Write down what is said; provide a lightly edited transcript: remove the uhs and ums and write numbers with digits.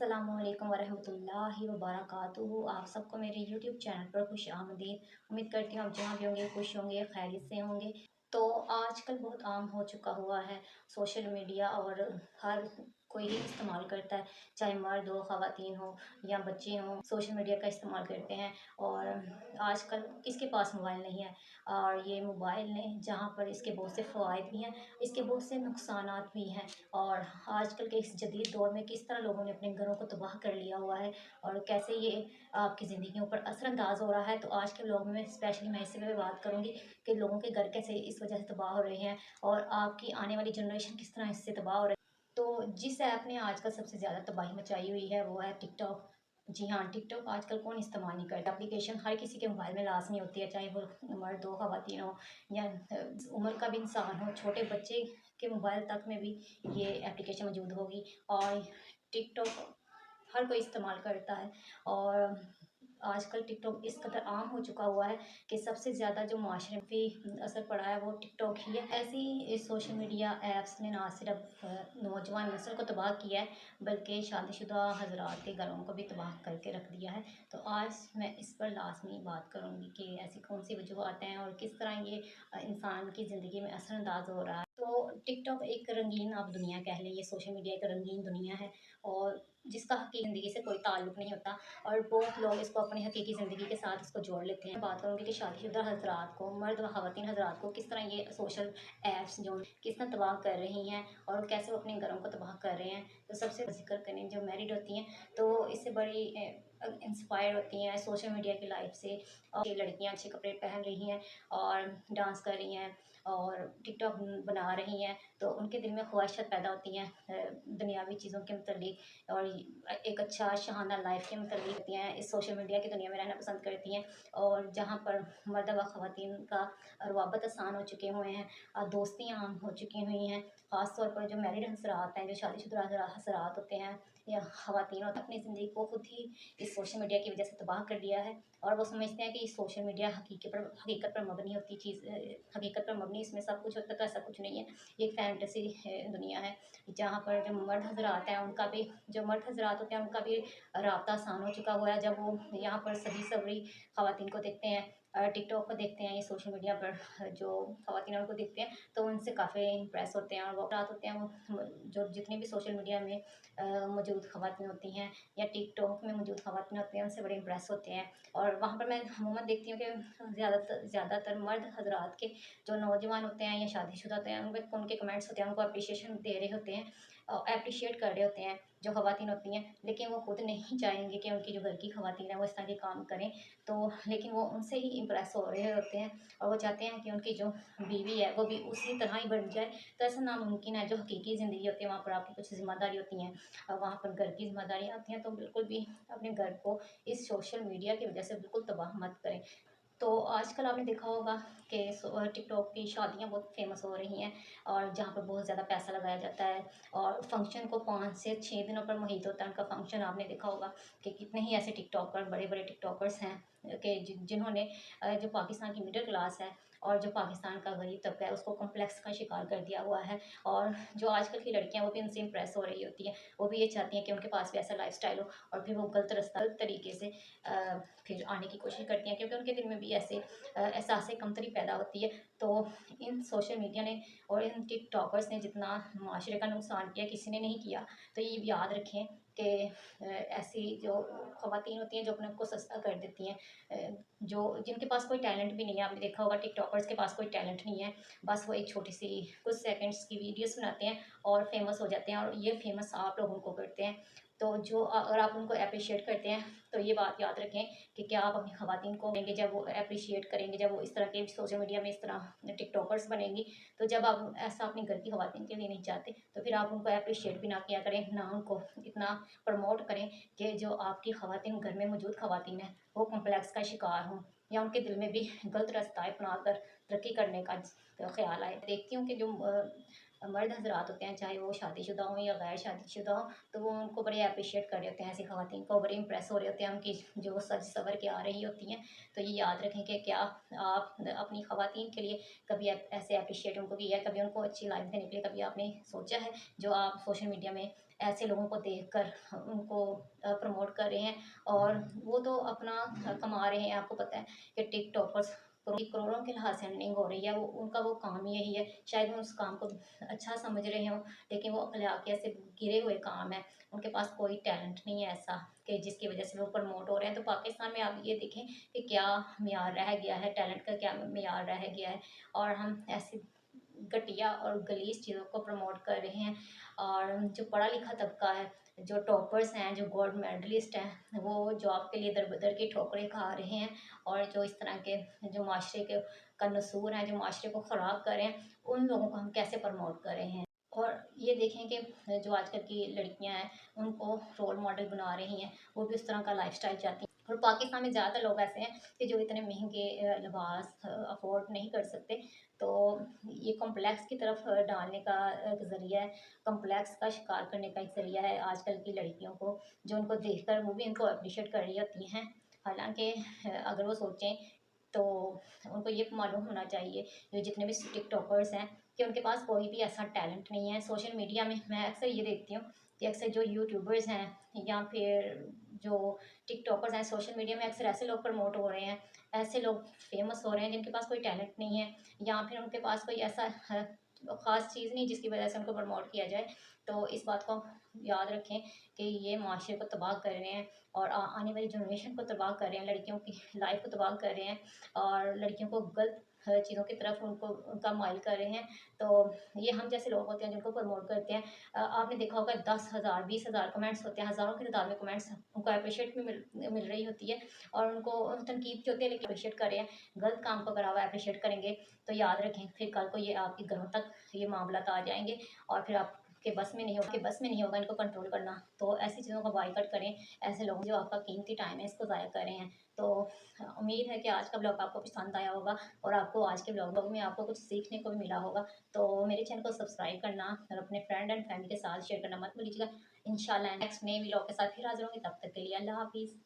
अस्सलामुअलैकुम वरहमतुल्लाहि वबरकातुहू। आप सबको मेरे यूट्यूब चैनल पर खुश आमदीद। उम्मीद करती हूँ आप जहाँ भी होंगे खुश होंगे, खैरियत से होंगे। तो आजकल बहुत आम हो चुका हुआ है सोशल मीडिया, और हर कोई ही इस्तेमाल करता है, चाहे मर्द हो, ख़वातीन हो या बच्चे हों, सोशल मीडिया का इस्तेमाल करते हैं। और आजकल किसके पास मोबाइल नहीं है। और ये मोबाइल ने, जहाँ पर इसके बहुत से फ़वाइद भी हैं, इसके बहुत से नुकसानात भी हैं। और आजकल के इस जदीद दौर में किस तरह लोगों ने अपने घरों को तबाह कर लिया हुआ है और कैसे ये आपकी ज़िंदगियों पर असरअंदाज हो रहा है। तो आज के व्लॉग में स्पेशली मैं इसी पे बात करूँगी कि लोगों के घर कैसे इस वजह से तबाह हो रहे हैं और आपकी आने वाली जनरेशन किस तरह इससे तबाह हो रही है। तो जिस ऐप ने आजकल सबसे ज़्यादा तबाही मचाई हुई है वो है टिकटॉक। जी हाँ, टिकटॉक आजकल कौन इस्तेमाल नहीं करता। एप्लीकेशन हर किसी के मोबाइल में लाजमी होती है, चाहे वो मर्द हो, ख़वातीन हो या उम्र का भी इंसान हो, छोटे बच्चे के मोबाइल तक में भी ये एप्लीकेशन मौजूद होगी। और टिकटॉक हर कोई इस्तेमाल करता है। और आजकल टिकटॉक इस कदर आम हो चुका हुआ है कि सबसे ज़्यादा जो माशरे पे असर पड़ा है वो टिकटॉक ही है। ऐसी इस सोशल मीडिया ऐप्स ने ना सिर्फ नौजवान नस्ल को तबाह किया है, बल्कि शादीशुदा हजरात के घरों को भी तबाह करके रख दिया है। तो आज मैं इस पर लाजमी बात करूँगी कि ऐसी कौन सी वजूहत हैं और किस तरह ये इंसान की ज़िंदगी में असरअंदाज हो रहा है। तो टिकटॉक एक रंगीन, आप दुनिया कह लें, ये सोशल मीडिया एक रंगीन दुनिया है और जिसका हकीकी ज़िंदगी से कोई ताल्लुक़ नहीं होता। और बहुत लोग इसको अपनी हकीकी ज़िंदगी के साथ इसको जोड़ लेते हैं। बात करूँगी कि शादीशुदा हज़रात को, मर्द व ख़वातीन हज़रात को किस तरह ये सोशल ऐप्स जो किस तरह तबाह कर रही हैं और कैसे वो अपने घरों को तबाह कर रहे हैं। तो सबसे ज़िक्र करें जो मैरिड होती हैं तो इससे बड़ी इंस्पायर होती हैं सोशल मीडिया की लाइफ से। और ये लड़कियाँ अच्छे कपड़े पहन रही हैं और डांस कर रही हैं और टिकटॉक बना रही हैं, तो उनके दिल में ख्वाहिशत पैदा होती हैं दुनियावी चीज़ों के मुतल्लिक और एक अच्छा शहाना लाइफ के मुतल्लिक होती हैं। इस सोशल मीडिया की दुनिया में रहना पसंद करती हैं और जहाँ पर मर्द व ख़वातीन का रवाबत आसान हो चुके हुए हैं, दोस्तियाँ आम हो चुकी हुई हैं। ख़ास तौर पर जो मैरिड हज़रात हैं, जो शादीशुदा हज़रात होते हैं या ख़वातीन होते हैं, अपनी ज़िंदगी को खुद ही इस सोशल मीडिया की वजह से तबाह कर लिया है। और वो समझते हैं कि सोशल मीडिया हकीकत पर मबनी होती चीज़, हकीकत पर मबनी इसमें सब कुछ होता है, तो ऐसा कुछ नहीं है। ये एक फैंटेसी दुनिया है जहाँ पर जो मर्द हज़रात हैं उनका भी, जो मर्द हज़रात होते हैं उनका भी राब्ता आसान हो चुका हुआ है। जब वो यहाँ पर सजी-सवरी ख़वातीन को देखते हैं, टिकटॉक को देखते हैं, ये सोशल मीडिया पर जो ख़वातीन हैं उनको देखते हैं, तो उनसे काफ़ी इम्प्रेस होते हैं। और वो रात होते हैं, वो जो जितनी भी सोशल मीडिया में मौजूद ख़वातीन होती हैं या टिकटॉक में मौजूद ख़वातीन होती हैं, उनसे बड़े इम्प्रेस होते हैं। और वहाँ पर मैं अमूमन देखती हूँ कि ज़्यादातर मर्द हज़रात के जो नौजवान होते हैं या शादीशुदा होते हैं, उनके कमेंट्स होते हैं, उनको अप्रिशिएशन दे रहे होते हैं, एप्रिशिएट कर रहे होते हैं जो ख़वातीन होती हैं। लेकिन वो खुद नहीं चाहेंगे कि उनकी जो घर की ख़वातीन हैं वो इस तरह के काम करें। तो लेकिन वो उनसे ही इम्प्रेस हो रहे होते हैं और वो चाहते हैं कि उनकी जो बीवी है वो भी उसी तरह ही बन जाए। तो ऐसा नामुमकिन है। जो हकीकी ज़िंदगी होती है वहाँ पर आपकी कुछ ज़िम्मेदारी होती हैं, वहाँ पर घर की ज़िम्मेदारियाँ आती हैं। तो बिल्कुल भी अपने घर को इस सोशल मीडिया की वजह से बिल्कुल तबाह मत करें। तो आजकल आपने देखा होगा कि टिकटॉक की शादियाँ बहुत फ़ेमस हो रही हैं और जहाँ पर बहुत ज़्यादा पैसा लगाया जाता है और फंक्शन को 5 से 6 दिनों पर मुहित होता है उनका फंक्शन। आपने देखा होगा कि कितने ही ऐसे टिकटॉकर, बड़े-बड़े टिकटॉकर्स हैं कि जिन्होंने जो पाकिस्तान की मिडल क्लास है और जो पाकिस्तान का गरीब तबका है उसको कॉम्प्लेक्स का शिकार कर दिया हुआ है। और जो आजकल की लड़कियाँ वो भी उनसे इम्प्रेस हो रही होती हैं। वो भी ये चाहती हैं कि उनके पास भी ऐसा लाइफ़स्टाइल हो और फिर वो गलत तरीके से फिर आने की कोशिश करती हैं, क्योंकि उनके दिल में भी ऐसे एहसास कमतरी पैदा होती है। तो इन सोशल मीडिया ने और इन टिकटॉकर्स ने जितना माशरे का नुकसान किया, किसी ने नहीं किया। तो ये भी याद रखें कि ऐसी जो ख़वातीन होती हैं जो अपने आप को सस्ता कर देती हैं, जो जिनके पास कोई टैलेंट भी नहीं है। आपने देखा होगा टिकटॉकर्स के पास कोई टैलेंट नहीं है, बस वो एक छोटी सी कुछ सेकंड्स की वीडियोस बनाते हैं और फेमस हो जाते हैं और ये फेमस आप लोग उनको करते हैं। तो जो अगर आप उनको एप्रिशिएट करते हैं तो ये बात याद रखें कि क्या आप अपनी ख़वातीन को करेंगे जब वो एप्रिशिएट करेंगे, जब वो इस तरह के सोशल मीडिया में इस तरह टिकटॉकर्स बनेंगी। तो जब आप ऐसा अपनी घर की ख़वातीन के लिए नहीं चाहते तो फिर आप उनको एप्रिशिएट भी ना किया करें, ना उनको इतना प्रमोट करें कि जो आपकी ख़वातीन, घर में मौजूद ख़वातीन हैं, वो कॉम्प्लेक्स का शिकार हों या उनके दिल में भी गलत रास्ता अपना कर तरक्की करने का ख़्याल आए। देखती हूँ कि जो मर्द हज़रात होते हैं, चाहे वो शादीशुदा हों या गैर शादीशुदा हों, तो वो उनको बड़े एप्रिशिएट कर रहे होते हैं, ऐसी ख़वातीन को बड़े इंप्रेस हो रहे होते हैं उनकी जो सज सवर के आ रही होती हैं। तो ये याद रखें कि क्या आप अपनी ख़वातीन के लिए कभी ऐसे एप्रिशिएट उनको किया है, कभी उनको अच्छी लाइफ़ देने के लिए कभी आपने सोचा है, जो आप सोशल मीडिया में ऐसे लोगों को देखकर उनको प्रमोट कर रहे हैं। और वो तो अपना कमा रहे हैं, आपको पता है कि टिकटॉकर्स करोड़ों के लिहाज से अर्निंग हो रही है, वो उनका वो काम ही यही है। शायद वो उस काम को अच्छा समझ रहे हों, लेकिन वो अखलाक के ऐसे गिरे हुए काम है। उनके पास कोई टैलेंट नहीं है ऐसा कि जिसकी वजह से वो प्रमोट हो रहे हैं। तो पाकिस्तान में आप ये देखें कि क्या मियार रह गया है, टैलेंट का क्या मियार रह गया है, और हम ऐसी घटिया और गलीज चीज़ों को प्रमोट कर रहे हैं। और जो पढ़ा लिखा तबका है, जो टॉपर्स हैं, जो गोल्ड मेडलिस्ट हैं, वो जॉब के लिए दर बदर की ठोकरें खा रहे हैं। और जो इस तरह के जो माशरे के का नसूर हैं, जो माशरे को ख़राब कर रहे हैं, उन लोगों को हम कैसे प्रमोट कर रहे हैं। और ये देखें कि जो आजकल की लड़कियां हैं, उनको रोल मॉडल बना रही हैं, वो भी उस तरह का लाइफस्टाइल चाहती हैं। और पाकिस्तान में ज़्यादातर लोग ऐसे हैं कि जो इतने महंगे लिबास अफोर्ड नहीं कर सकते। तो ये कॉम्प्लेक्स की तरफ डालने का एक ज़रिया है, कॉम्प्लेक्स का शिकार करने का एक ज़रिया है आजकल की लड़कियों को, जो उनको देखकर वो भी इनको अप्रिशिएट कर रही होती हैं। हालांकि अगर वो सोचें तो उनको ये मालूम होना चाहिए, जो जितने भी टिकटॉकर्स हैं, कि उनके पास कोई भी ऐसा टैलेंट नहीं है। सोशल मीडिया में मैं अक्सर ये देखती हूँ कि अक्सर जो यूट्यूबर्स हैं या फिर जो टिकटॉकर्स हैं, सोशल मीडिया में अक्सर ऐसे लोग प्रमोट हो रहे हैं, ऐसे लोग फेमस हो रहे हैं जिनके पास कोई टैलेंट नहीं है, या फिर उनके पास कोई ऐसा ख़ास चीज़ नहीं जिसकी वजह से उनको प्रमोट किया जाए। तो इस बात को याद रखें कि ये माशरे को तबाह कर रहे हैं, और आने वाली जनरेशन को तबाह कर रहे हैं, लड़कियों की लाइफ को तबाह कर रहे हैं, और लड़कियों को गलत चीज़ों की तरफ उनको उनका माइल कर रहे हैं। तो ये हम जैसे लोग होते हैं जिनको प्रमोट करते हैं। आपने देखा होगा 10,000 20,000 कमेंट्स होते हैं, हज़ारों की तादाद में कमेंट्स उनको अप्रिशिएट भी मिल रही होती है, और उनको तनकीद भी होती है, लेकिन अप्रिशिएट कर रहे हैं। गलत काम को अगर आप अप्रिशिएट करेंगे तो याद रखें फिर कल को ये आपके घरों तक ये मामला आ जाएंगे, और फिर आपके बस में नहीं होगा इनको कंट्रोल करना। तो ऐसी चीज़ों का बाइकआउट करें, ऐसे लोग जो आपका कीमती टाइम है इसको ज़ाया कर रहे हैं। तो उम्मीद है कि आज का ब्लॉग आपको पसंद आया होगा, और आपको आज के ब्लॉग में आपको कुछ सीखने को भी मिला होगा। तो मेरे चैनल को सब्सक्राइब करना और अपने फ्रेंड एंड फैमिली के साथ शेयर करना मत भूलिएगा। इंशाल्लाह नेक्स्ट नए ब्लॉग के साथ फिर हाजिर होंगे, तब तक के लिए अल्लाह हाफिज़।